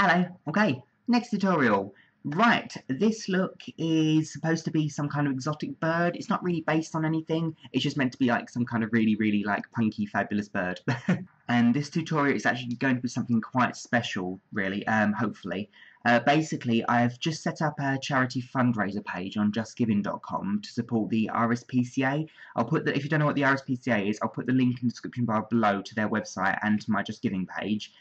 Hello. Okay, next tutorial. Right, this look is supposed to be some kind of exotic bird. It's not really based on anything. It's just meant to be like some kind of really like punky, fabulous bird. And this tutorial is actually going to be something quite special, really, hopefully. Basically, I've just set up a charity fundraiser page on justgiving.com to support the RSPCA. I'll put if you don't know what the RSPCA is, I'll put the link in the description bar below to their website and to my Just Giving page.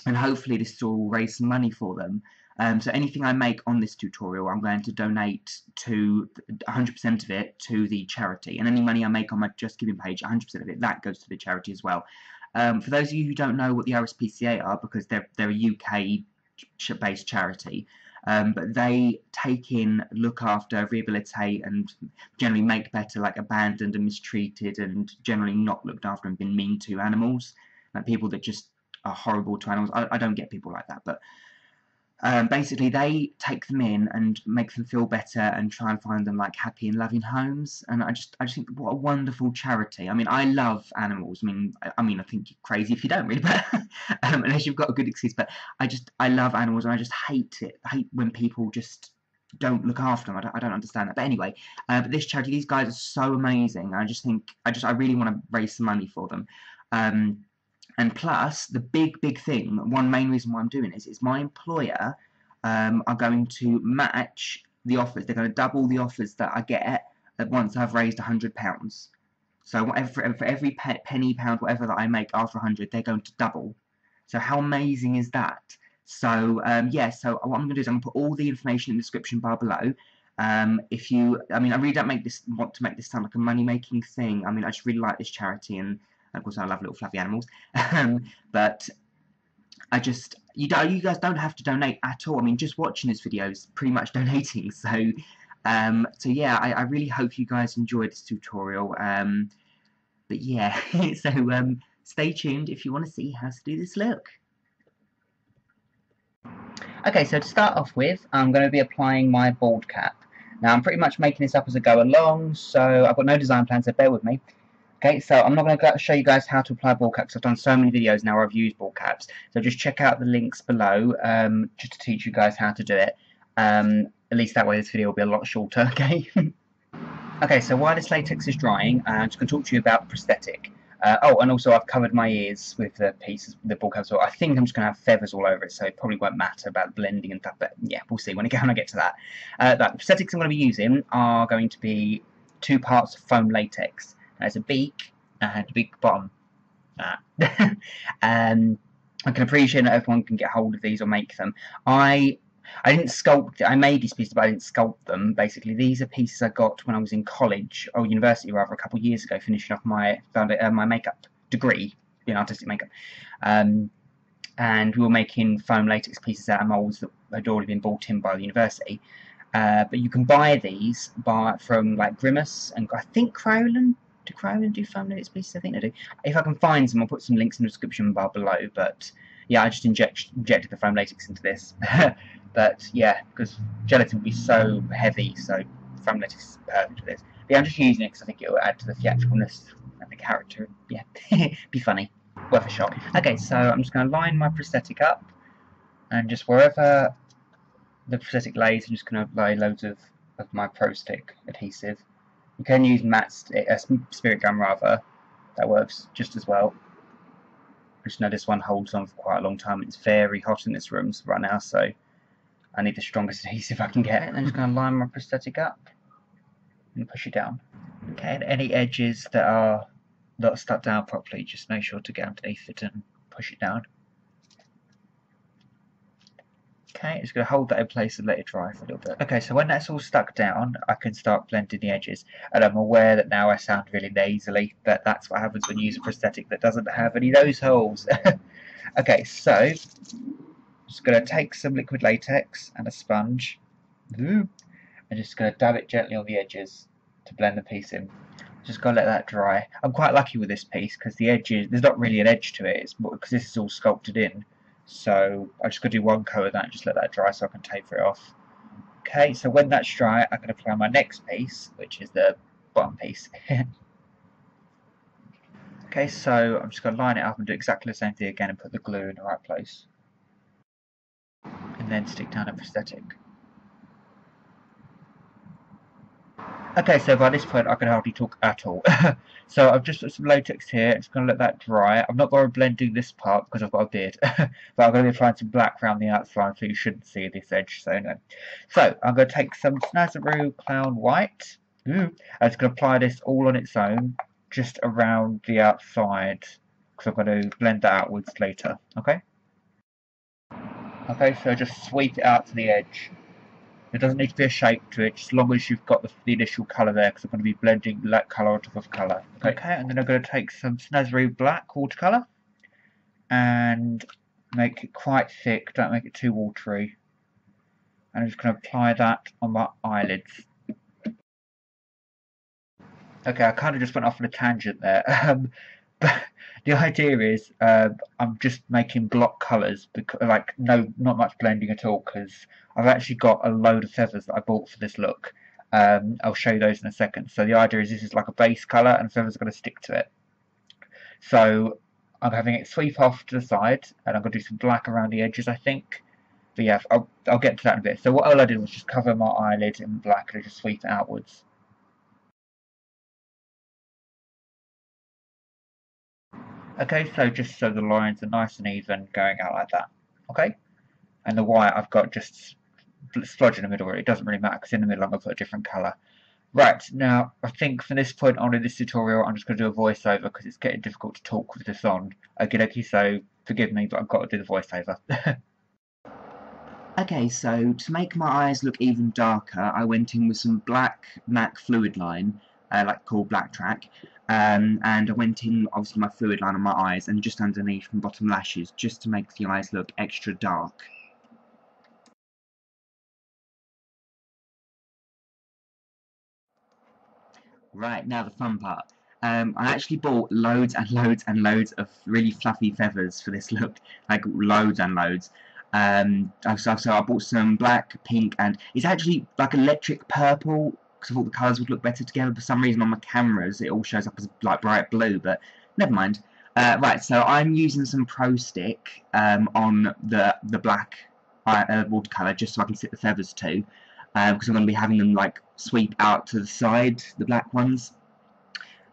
And hopefully this will raise some money for them. So anything I make on this tutorial, I'm going to donate to 100% of it to the charity, and any money I make on my Just Giving page, 100% of it, that goes to the charity as well. For those of you who don't know what the RSPCA are, because they're a UK-based charity, but they take in, look after, rehabilitate, and generally make better like abandoned and mistreated and generally not looked after and been mean to animals, like people that just are horrible to animals. I don't get people like that, but basically they take them in and make them feel better and try and find them like happy and loving homes. And I just think what a wonderful charity. I mean, I love animals. I think you're crazy if you don't really, but unless you've got a good excuse. But I love animals, and I just hate it. I hate when people just don't look after them. I don't understand that. But anyway, but this charity, these guys are so amazing. I really want to raise some money for them. And plus, the big thing, one main reason why I'm doing this, is my employer are going to match the offers. They're going to double the offers that I get once I've raised £100. So whatever, for every penny, pound, whatever that I make after 100, they're going to double. So how amazing is that? So yeah, so what I'm going to do is I'm going to put all the information in the description bar below. I really don't want to make this sound like a money-making thing. I just really like this charity, and of course I love little fluffy animals. But you guys don't have to donate at all. Just watching this video is pretty much donating. So yeah, I really hope you guys enjoyed this tutorial. But yeah, so stay tuned if you want to see how to do this look. Okay, so to start off with, I'm going to be applying my bald cap. Now I'm pretty much making this up as I go along, so I've got no design plan, so bear with me. Okay, so I'm not going to show you guys how to apply ball caps. I've done so many videos now where I've used ball caps. So just check out the links below just to teach you guys how to do it. At least that way this video will be a lot shorter, okay? Okay, so while this latex is drying, I'm just going to talk to you about prosthetic. Oh, and also I've covered my ears with the ball cap, so I think I'm just going to have feathers all over it, so it probably won't matter about blending and stuff, but yeah, we'll see when I get to that. The prosthetics I'm going to be using are going to be 2 parts of foam latex. There's a beak and a big bottom. I can appreciate that everyone can get hold of these or make them. I didn't sculpt it. I made these pieces, but I didn't sculpt them. Basically, these are pieces I got when I was in college, or university rather, a couple of years ago, finishing off my makeup degree in artistic makeup. And we were making foam latex pieces out of molds that had already been bought in by the university. But you can buy these from like Grimace and I think Crowland. Do Crowland do foam latex pieces? I think they do. If I can find some, I'll put some links in the description bar below. But yeah, I just injected the foam latex into this. But yeah, because gelatin would be so heavy, so foam latex is perfect for this. But yeah, I'm just using it because I think it will add to the theatricalness and the character. Yeah, be funny. Worth a shot. Okay, so I'm just going to line my prosthetic up, and just wherever the prosthetic lays, I'm just going to apply loads of my Pro Stick adhesive. You can use matte spirit gum rather. That works just as well. I just know this one holds on for quite a long time. It's very hot in this room right now, so I need the strongest adhesive I can get. And I'm just going to line my prosthetic up and push it down. Okay, and any edges that are not stuck down properly, just make sure to get underneath it and push it down. Okay, just going to hold that in place and let it dry for a little bit. Okay, so when that's all stuck down, I can start blending the edges. And I'm aware that now I sound really nasally, but that's what happens when you use a prosthetic that doesn't have any nose holes. Okay, so I'm just going to take some liquid latex and a sponge. I'm just going to dab it gently on the edges to blend the piece in. Just got to let that dry. I'm quite lucky with this piece because the edges, there's not really an edge to it, it's because this is all sculpted in. So I'm just going to do one coat of that and just let that dry so I can taper it off. Okay, so when that's dry, I'm going to apply my next piece, which is the bottom piece. Okay, so I'm just going to line it up and do exactly the same thing again and put the glue in the right place. and then stick down a prosthetic. Okay, so by this point I can hardly talk at all. So I've just put some latex here, I'm just going to let that dry. I'm not going to blend do this part because I've got a beard, but I'm going to be applying some black around the outside so you shouldn't see this edge, so no. So I'm going to take some Snazaroo Clown White, I'm just going to apply this all on its own, just around the outside, because I'm going to blend that outwards later, okay? Okay, so just sweep it out to the edge. There doesn't need to be a shape to it, just as long as you've got the initial colour there, because I'm going to be blending that colour on top of colour. Okay, and then I'm going to take some Snazaroo Black watercolour and make it quite thick, don't make it too watery. And I'm just going to apply that on my eyelids. Okay, I kind of just went off on a tangent there. But the idea is I'm just making block colours, because, like, not much blending at all, because I've actually got a load of feathers that I bought for this look. I'll show you those in a second. So the idea is this is like a base colour and feathers are going to stick to it. So I'm having it sweep off to the side, and I'm going to do some black around the edges, I think. But yeah, I'll get to that in a bit. So all I did was just cover my eyelid in black and just sweep it outwards. Okay, so just so the lines are nice and even going out like that. Okay? And the white I've got just splodge in the middle, it doesn't really matter because in the middle I'm going to put a different colour. Right, now I think from this point on in this tutorial I'm just going to do a voiceover because it's getting difficult to talk with this on. Okie dokie, so forgive me, but I've got to do the voiceover. Okay, so to make my eyes look even darker, I went in with some black MAC fluid line, like called Black Track, and I went in obviously my fluid line on my eyes and just underneath my bottom lashes, just to make the eyes look extra dark. Right, now the fun part. I actually bought loads and loads and loads of really fluffy feathers for this look, like loads and loads. So I bought some black, pink, and it's actually like electric purple because I thought the colours would look better together. For some reason on my cameras it all shows up as like bright blue, but never mind. Right, so I'm using some Pro Stick on the black watercolour just so I can stick the feathers to. Because I'm going to be having them like sweep out to the side, the black ones.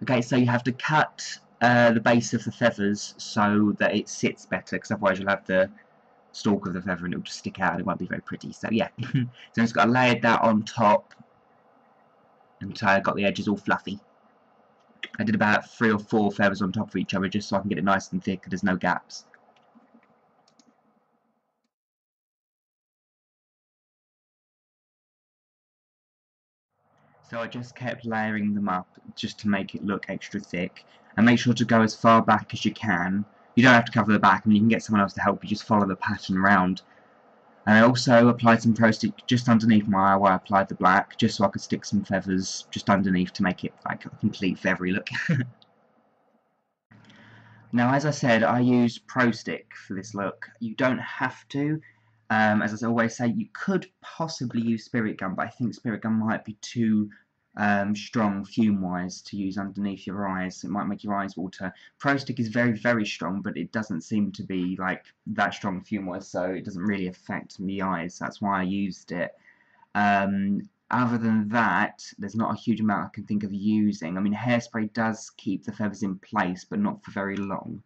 Okay, so you have to cut the base of the feathers so that it sits better, because otherwise you'll have the stalk of the feather and it'll just stick out and it won't be very pretty. So yeah, so I've just got to layer that on top until I got the edges all fluffy. I did about 3 or 4 feathers on top of each other just so I can get it nice and thick and there's no gaps. So I just kept layering them up just to make it look extra thick, and make sure to go as far back as you can. You don't have to cover the back, and you can get someone else to help you, just follow the pattern around. And I also applied some Pro Stick just underneath my eye where I applied the black, just so I could stick some feathers just underneath to make it like a complete feathery look. Now, as I said, I use Pro Stick for this look. You don't have to. As I always say, you could possibly use Spirit Gum, but I think Spirit Gum might be too strong fume-wise to use underneath your eyes. It might make your eyes water. Pro Stick is very, very strong, but it doesn't seem to be like that strong fume-wise, so it doesn't really affect the eyes. That's why I used it. Other than that, there's not a huge amount I can think of using. I mean, hairspray does keep the feathers in place, but not for very long.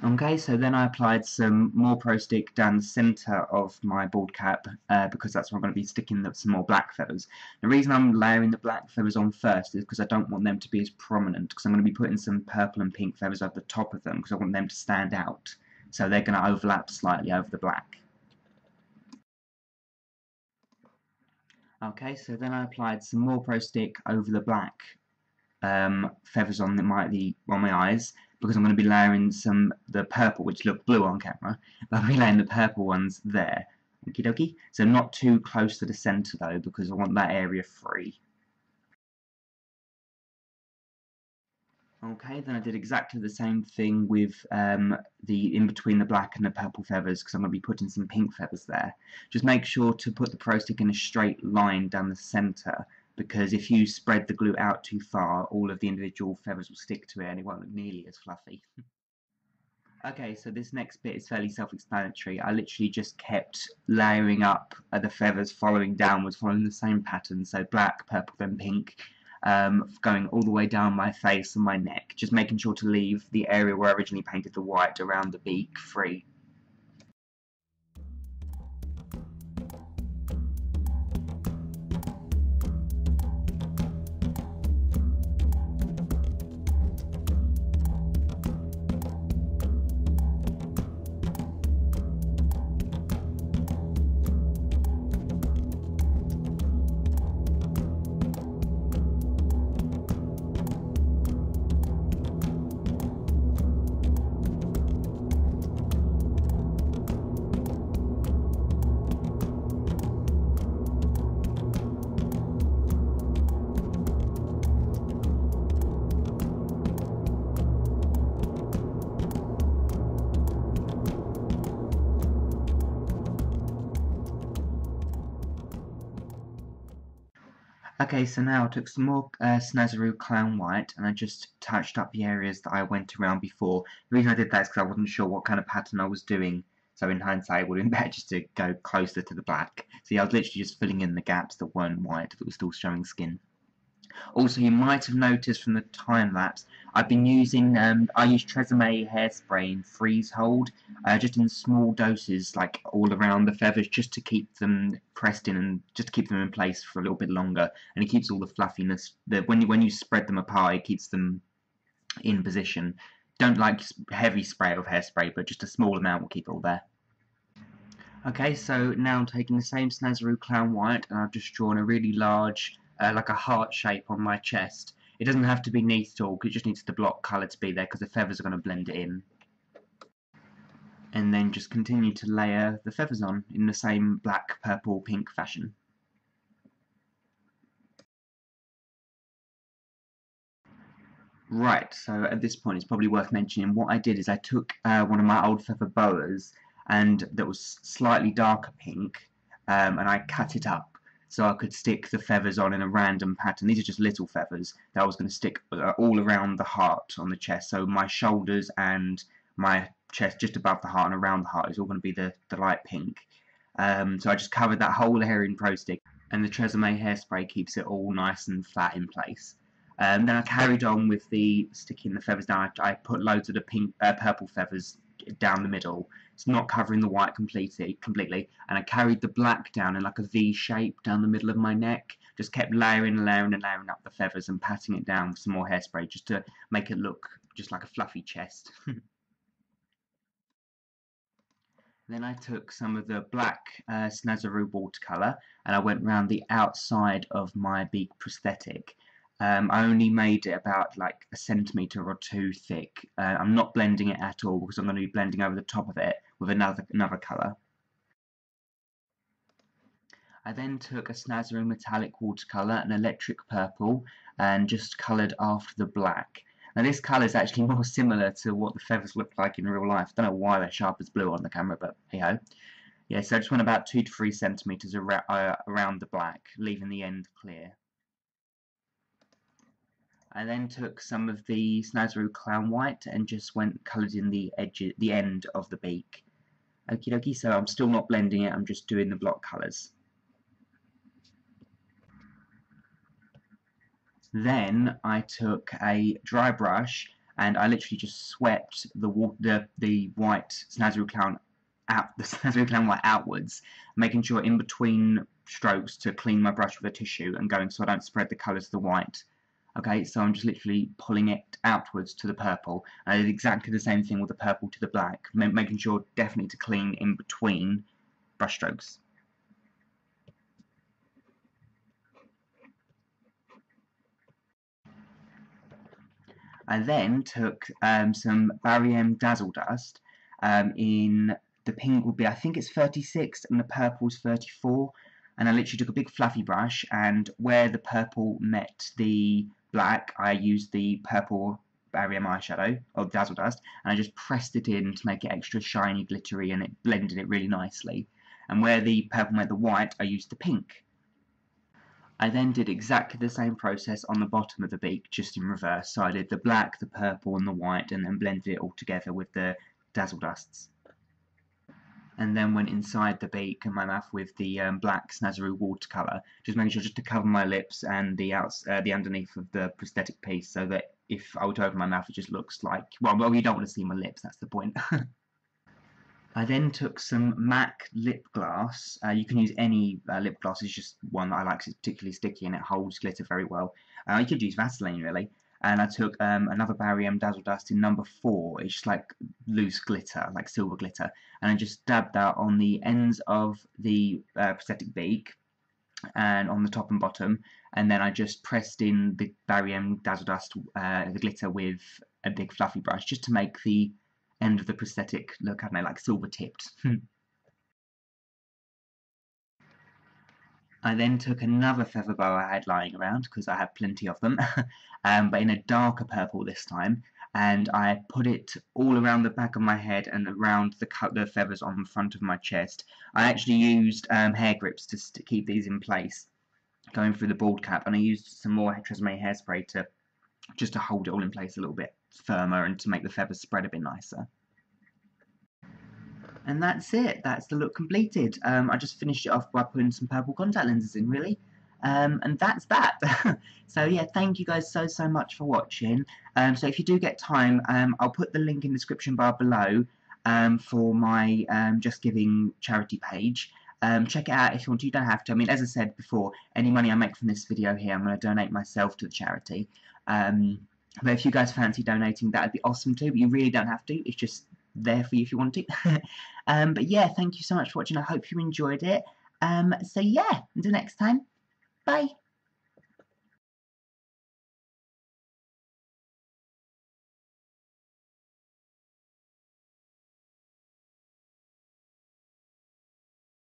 Okay, so then I applied some more Pro Stick down the centre of my bald cap because that's where I'm going to be sticking some more black feathers. The reason I'm layering the black feathers on first is because I don't want them to be as prominent, because I'm going to be putting some purple and pink feathers over the top of them because I want them to stand out. So they're going to overlap slightly over the black. Okay, so then I applied some more Pro Stick over the black feathers on my eyes, because I'm going to be layering the purple, which look blue on camera, but I'll be laying the purple ones there. Okie dokie. So not too close to the centre though, because I want that area free. Okay, then I did exactly the same thing with the in between the black and the purple feathers, because I'm going to be putting some pink feathers there. Just make sure to put the Pro Stick in a straight line down the centre, because if you spread the glue out too far, all of the individual feathers will stick to it and it won't look nearly as fluffy. Okay, so this next bit is fairly self-explanatory. I literally just kept layering up the feathers, following downwards, following the same pattern. So black, purple, then pink, going all the way down my face and my neck, just making sure to leave the area where I originally painted the white around the beak free. Okay, so now I took some more Snazaroo Clown White and I just touched up the areas that I went around before. The reason I did that is because I wasn't sure what kind of pattern I was doing, so in hindsight it would have been better just to go closer to the black. So yeah, I was literally just filling in the gaps that weren't white, that was still showing skin. Also, you might have noticed from the time lapse, I've been using, I use Tresemme hairspray in freeze hold, just in small doses, like all around the feathers, just to keep them pressed in and just to keep them in place for a little bit longer. And it keeps all the fluffiness, when you spread them apart, it keeps them in position. Don't like heavy spray of hairspray, but just a small amount will keep it all there. Okay, so now I'm taking the same Snazaroo Clown White and I've just drawn a really large, like a heart shape on my chest. It doesn't have to be neat at all, it just needs the block colour to be there because the feathers are going to blend it in. And then just continue to layer the feathers on in the same black, purple, pink fashion. Right, so at this point it's probably worth mentioning what I did is I took one of my old feather boas and that was slightly darker pink and I cut it up so I could stick the feathers on in a random pattern. These are just little feathers that I was going to stick all around the heart on the chest. So my shoulders and my chest just above the heart and around the heart is all going to be the light pink. So I just covered that whole area in Pro Stick and the Tresemme hairspray keeps it all nice and flat in place. Then I carried on with the sticking the feathers down. I put loads of the pink, purple feathers down the middle. It's not covering the white completely. And I carried the black down in like a V shape down the middle of my neck. Just kept layering and layering and layering up the feathers and patting it down with some more hairspray just to make it look just like a fluffy chest. Then I took some of the black Snazaroo watercolour and I went round the outside of my beak prosthetic. I only made it about like a centimetre or two thick. I'm not blending it at all because I'm going to be blending over the top of it with another colour. I then took a Snazaroo metallic watercolour, an electric purple, and just coloured after the black. Now this colour is actually more similar to what the feathers look like in real life. I don't know why they're sharp as blue on the camera, but hey ho. Yeah, so I just went about 2 to 3 centimetres around the black, leaving the end clear. I then took some of the Snazaroo Clown White and just went coloured in the end of the beak. Okie dokie, so I'm still not blending it, I'm just doing the block colours. Then I took a dry brush and I literally just swept the white Snazaroo Clown out, the Snazaroo Clown White outwards, making sure in between strokes to clean my brush with a tissue and going so I don't spread the colours of the white. Okay, so I'm just literally pulling it outwards to the purple. I did exactly the same thing with the purple to the black, making sure definitely to clean in between brush strokes. I then took some Barium Dazzle Dust in the pink will be, I think it's 36 and the purple's 34. And I literally took a big fluffy brush and where the purple met the black, I used the purple Barium eyeshadow or Dazzle Dust and I just pressed it in to make it extra shiny, glittery, and it blended it really nicely. And where the purple met the white, I used the pink. I then did exactly the same process on the bottom of the beak, just in reverse. So I did the black, the purple, and the white, and then blended it all together with the Dazzle Dusts. And then went inside the beak and my mouth with the black Snazaroo watercolour, just making sure just to cover my lips and the underneath of the prosthetic piece, so that if I were to open my mouth, it just looks like, well, you don't want to see my lips, that's the point. I then took some MAC lip gloss. You can use any lip gloss, it's just one that I like because it's particularly sticky and it holds glitter very well. You could use Vaseline really. And I took another Barry M Dazzle Dust in number 4. It's just like loose glitter, like silver glitter. And I just dabbed that on the ends of the prosthetic beak and on the top and bottom. And then I just pressed in the Barry M Dazzle Dust, the glitter, with a big fluffy brush just to make the end of the prosthetic look, I don't know, like silver tipped. I then took another feather boa I had lying around, because I have plenty of them, but in a darker purple this time, and I put it all around the back of my head and around the feathers on the front of my chest. I actually used hair grips to keep these in place, going through the bald cap, and I used some more Tresemme hairspray just to hold it all in place a little bit firmer and to make the feathers spread a bit nicer. And that's it. That's the look completed. I just finished it off by putting some purple contact lenses in, really. And that's that. So yeah, thank you guys so much for watching. So if you do get time, I'll put the link in the description bar below for my Just Giving charity page. Check it out if you want to. You don't have to. I mean, as I said before, any money I make from this video here, I'm going to donate myself to the charity. But if you guys fancy donating, that would be awesome too. But you really don't have to. It's just there for you if you want to. But yeah, thank you so much for watching. I hope you enjoyed it. So yeah, until next time, bye.